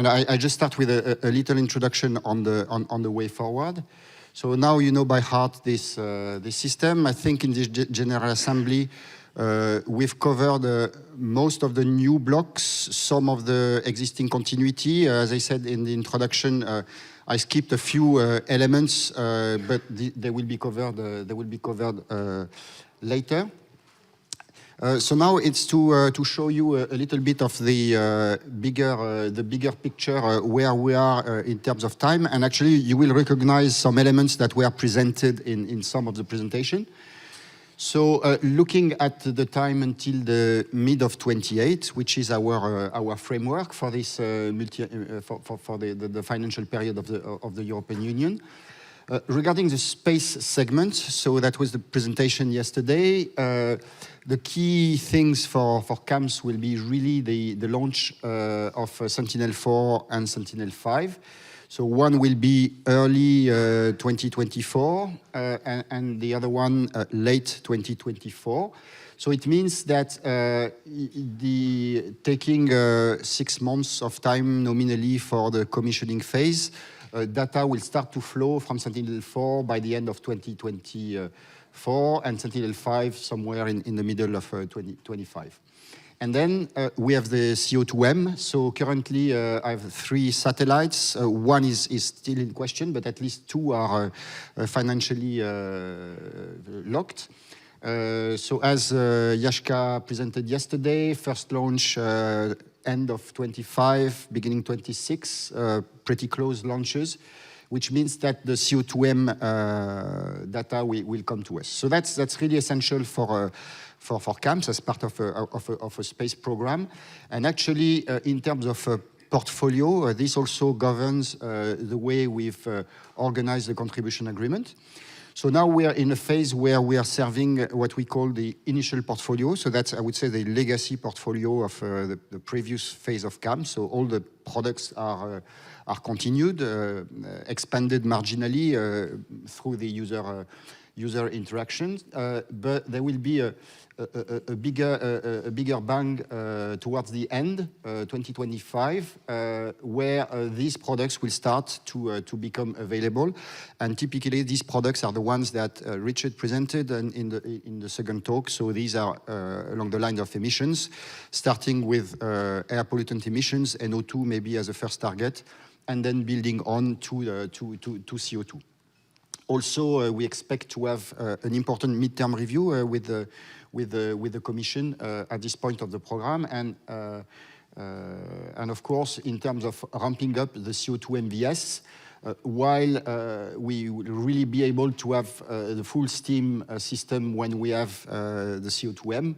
and I just start with a little introduction on the way forward. So now you know by heart this system. I think in this General Assembly, we've covered most of the new blocks, some of the existing continuity. As I said in the introduction, I skipped a few elements, but they will be covered. They will be covered later. So now it's to show you a little bit of the bigger picture where we are in terms of time, and actually you will recognize some elements that were presented in some of the presentation. So looking at the time until the mid of 28, which is our framework for this for the financial period of the European Union. Regarding the space segment, so that was the presentation yesterday. The key things for CAMS will be really the launch of Sentinel-4 and Sentinel-5. So one will be early 2024, and the other one late 2024. So it means that taking 6 months of time nominally for the commissioning phase, data will start to flow from Sentinel-4 by the end of 2024, and Sentinel-5 somewhere in the middle of 2025. And then we have the CO2M. So currently I have 3 satellites. One is still in question, but at least 2 are financially locked. So as Yashka presented yesterday, first launch end of 25, beginning 26, pretty close launches, which means that the CO2M data will come to us. So that's really essential for CAMS as part of a space program. And actually, in terms of portfolio, this also governs the way we've organized the contribution agreement. So now we are in a phase where we are serving what we call the initial portfolio. So that's, I would say, the legacy portfolio of the previous phase of CAMS. So all the products are continued, expanded marginally through the user interactions, but there will be a bigger bang towards the end, 2025, where these products will start to become available. And typically, these products are the ones that Richard presented in the second talk. So these are along the line of emissions, starting with air pollutant emissions, NO2 maybe as a first target, and then building on to CO2. Also, we expect to have an important midterm review with the Commission at this point of the program, and of course, in terms of ramping up the CO2 MVS, while we will really be able to have the full steam system when we have the CO2M.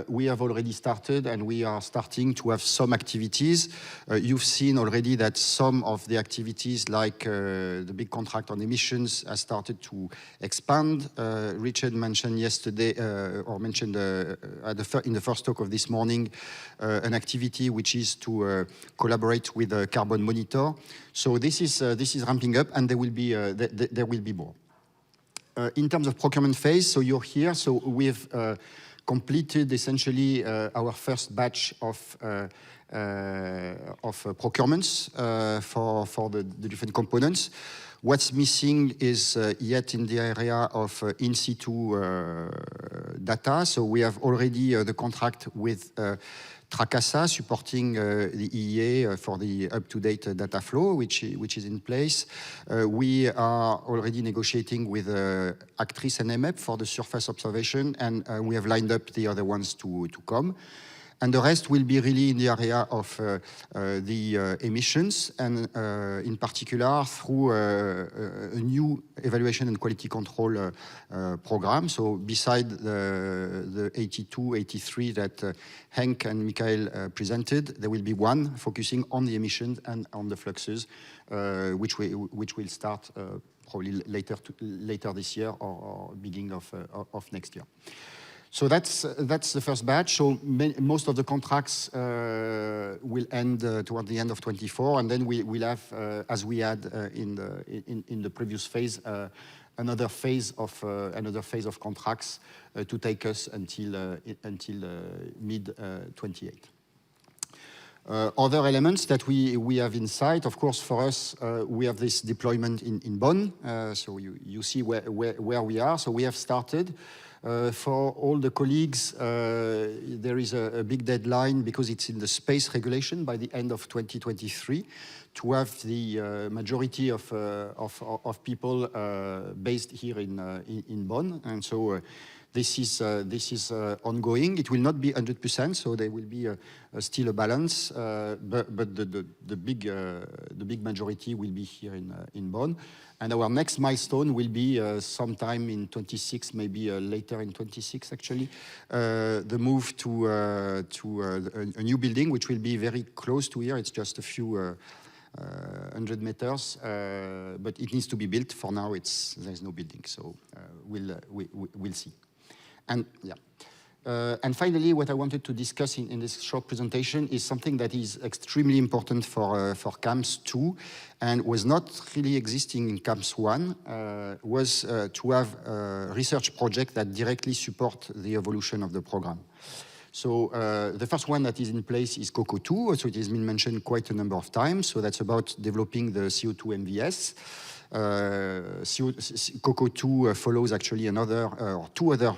We have already started, and we are starting to have some activities. You've seen already that some of the activities, like the big contract on emissions, has started to expand. Richard mentioned yesterday, or mentioned in the first talk of this morning, an activity which is to collaborate with a carbon monitor. So this is ramping up, and there will be more. In terms of procurement phase, so you're here. So we've completed essentially our first batch of procurements for the different components. What's missing is yet in the area of in situ data. So we have already the contract with Tracasa supporting the EEA for the up-to-date data flow, which is in place. We are already negotiating with Actrice and MEP for the surface observation, and we have lined up the other ones to come. And the rest will be really in the area of the emissions, and in particular through a new evaluation and quality control program. So beside the 82, 83 that Henk and Michael presented, there will be one focusing on the emissions and on the fluxes, which will start probably later this year or beginning of next year. So that's the first batch. So most of the contracts will end toward the end of 24, and then we'll have, as we had in the previous phase, another phase of contracts to take us until mid 28. Other elements that we have in sight, of course, for us, we have this deployment in Bonn. So you see where we are. So we have started. For all the colleagues, there is a big deadline because it's in the space regulation by the end of 2023 to have the majority of people based here in Bonn. And so this is ongoing. It will not be 100%, so there will be still a balance, but the big majority will be here in Bonn. And our next milestone will be sometime in 26, maybe later in 26 actually, the move to a new building, which will be very close to here. It's just a few 100 meters, but it needs to be built. For now, there's no building, so we'll see. And yeah. And finally, what I wanted to discuss in this short presentation is something that is extremely important for CAMS 2 and was not really existing in CAMS 1, was to have a research project that directly support the evolution of the program. So the first one that is in place is COCO2, so it has been mentioned quite a number of times. So that's about developing the CO2 MVS. COCO2 follows actually two other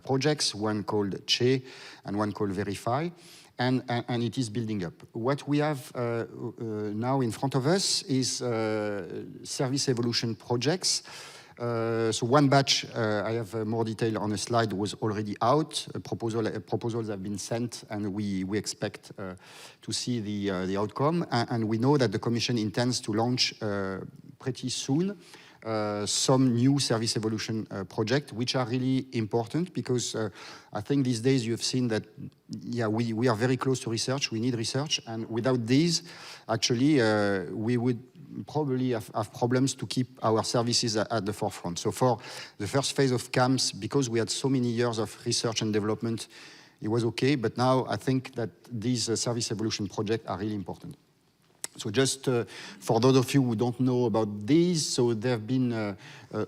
projects, one called H and one called Verify, and it is building up. What we have now in front of us is service evolution projects. So one batch, I have more detail on a slide, was already out. Proposals have been sent, and we expect to see the outcome. And we know that the Commission intends to launch pretty soon some new service evolution project, which are really important because I think these days you've seen that, yeah, we are very close to research. We need research, and without these, actually, we would probably have problems to keep our services at the forefront. So for the first phase of CAMS, because we had so many years of research and development, it was okay, but now I think that these service evolution projects are really important. So just for those of you who don't know about these, so there have been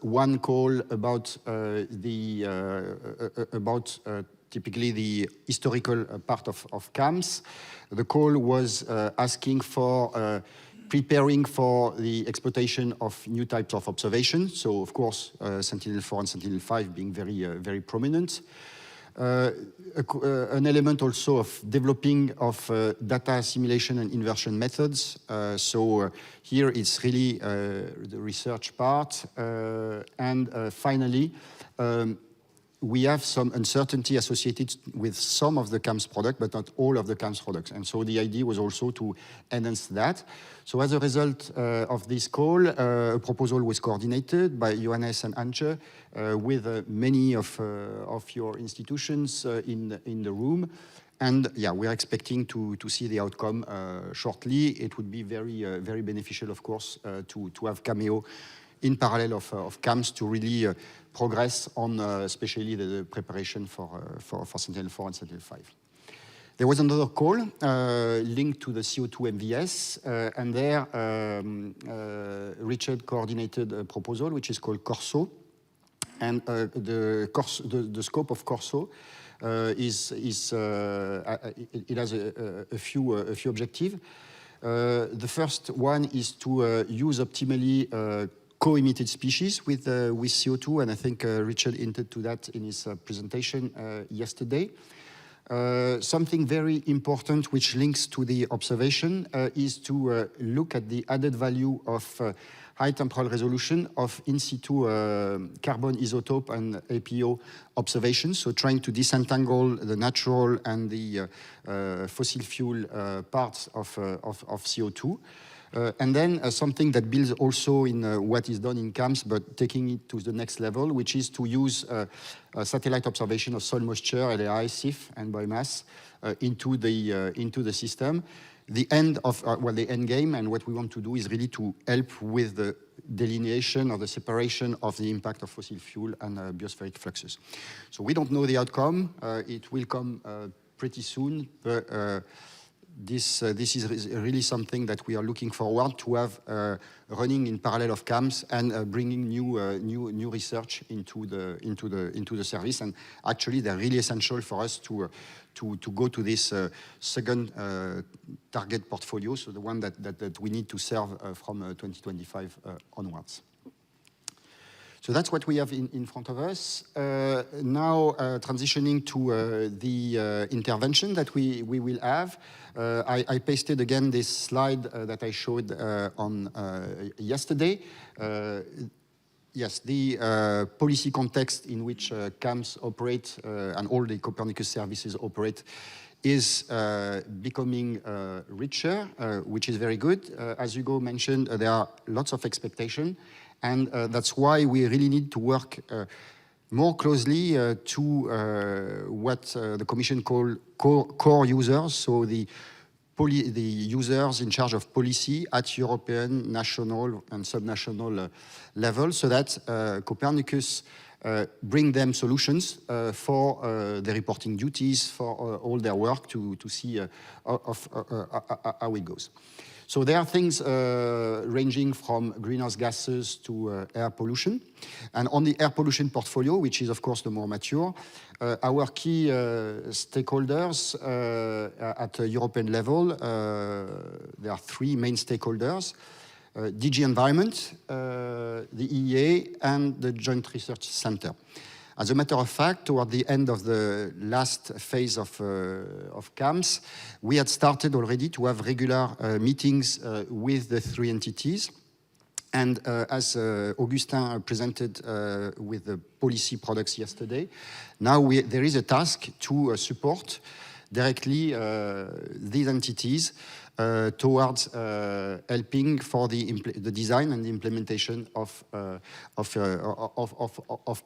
one call about typically the historical part of CAMS. The call was asking for preparing for the exploitation of new types of observation. So of course, Sentinel-4 and Sentinel-5 being very prominent. An element also of developing of data assimilation and inversion methods. So here it's really the research part. And finally, we have some uncertainty associated with some of the CAMS products, but not all of the CAMS products. And so the idea was also to enhance that. So as a result of this call, a proposal was coordinated by Johannes and Antje with many of your institutions in the room. And yeah, we're expecting to see the outcome shortly. It would be very beneficial, of course, to have Cameo in parallel of CAMS to really progress on especially the preparation for Sentinel-4 and Sentinel-5. There was another call linked to the CO2 MVS, and there Richard coordinated a proposal which is called Corso, and the scope of Corso it has a few objectives. The first one is to use optimally co-emitted species with CO2, and I think Richard hinted to that in his presentation yesterday. Something very important which links to the observation is to look at the added value of high temporal resolution of in situ carbon isotope and APO observations, so trying to disentangle the natural and the fossil fuel parts of CO2. And then something that builds also in what is done in CAMS, but taking it to the next level, which is to use satellite observation of soil moisture, LAI, SIF, and biomass into the system. The end game, and what we want to do is really to help with the delineation or the separation of the impact of fossil fuel and biospheric fluxes. So we don't know the outcome. It will come pretty soon, but this is really something that we are looking forward to have running in parallel of CAMS and bringing new research into the service. And actually, they're really essential for us to go to this second target portfolio, so the one that we need to serve from 2025 onwards. So that's what we have in front of us. Now transitioning to the intervention that we will have. I pasted again this slide that I showed on yesterday. Yes, the policy context in which CAMS operate and all the Copernicus services operate is becoming richer, which is very good. As Hugo mentioned, there are lots of expectation. And that's why we really need to work more closely to what the Commission call core users, so the users in charge of policy at European, national, and subnational level, so that Copernicus bring them solutions for the reporting duties, for all their work to see how it goes. So there are things ranging from greenhouse gases to air pollution. And on the air pollution portfolio, which is of course the more mature, our key stakeholders at a European level, there are three main stakeholders: DG Environment, the EEA, and the Joint Research Center. As a matter of fact, toward the end of the last phase of CAMS, we had started already to have regular meetings with the three entities. And as Augustin presented with the policy products yesterday, now there is a task to support directly these entities towards helping for the design and the implementation of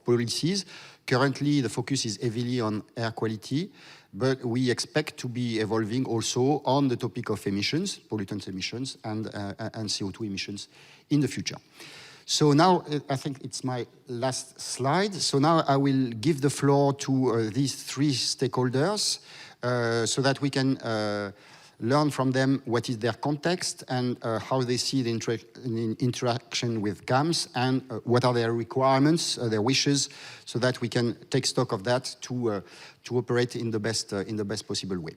policies. Currently, the focus is heavily on air quality, but we expect to be evolving also on the topic of emissions, pollutant emissions, and CO2 emissions in the future. So now, I think it's my last slide. So now I will give the floor to these three stakeholders so that we can learn from them what is their context and how they see the interaction with CAMS, and what are their requirements, their wishes, so that we can take stock of that to operate in the best possible way.